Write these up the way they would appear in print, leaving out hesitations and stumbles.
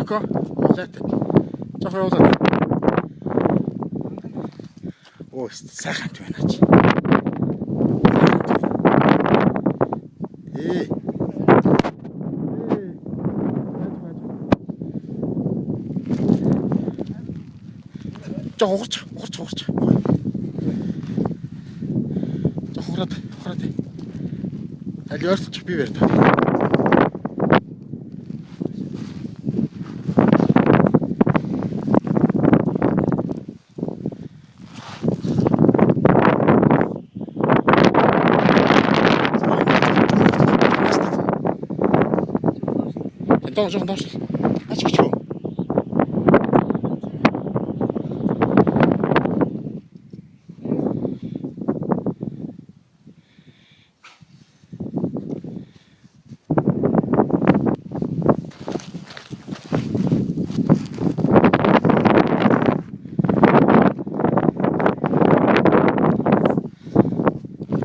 Око. Уулаад. Жохоо уулаад. Оо, сайхан байна аач. Жоо уурч. Жоо хураад. Аль өөртч би барь таа. Жоо. Ачиж чөө.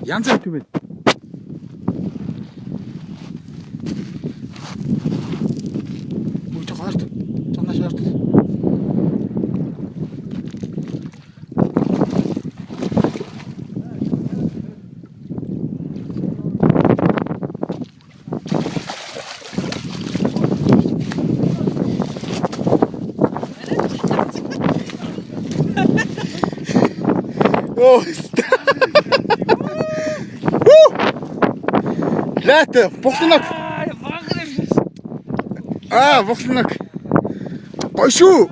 Янз бүрт юм бэ? Мөч гарт. Танаа шаард. Оо. Лата, бухнак. Бухнак. Пошуу.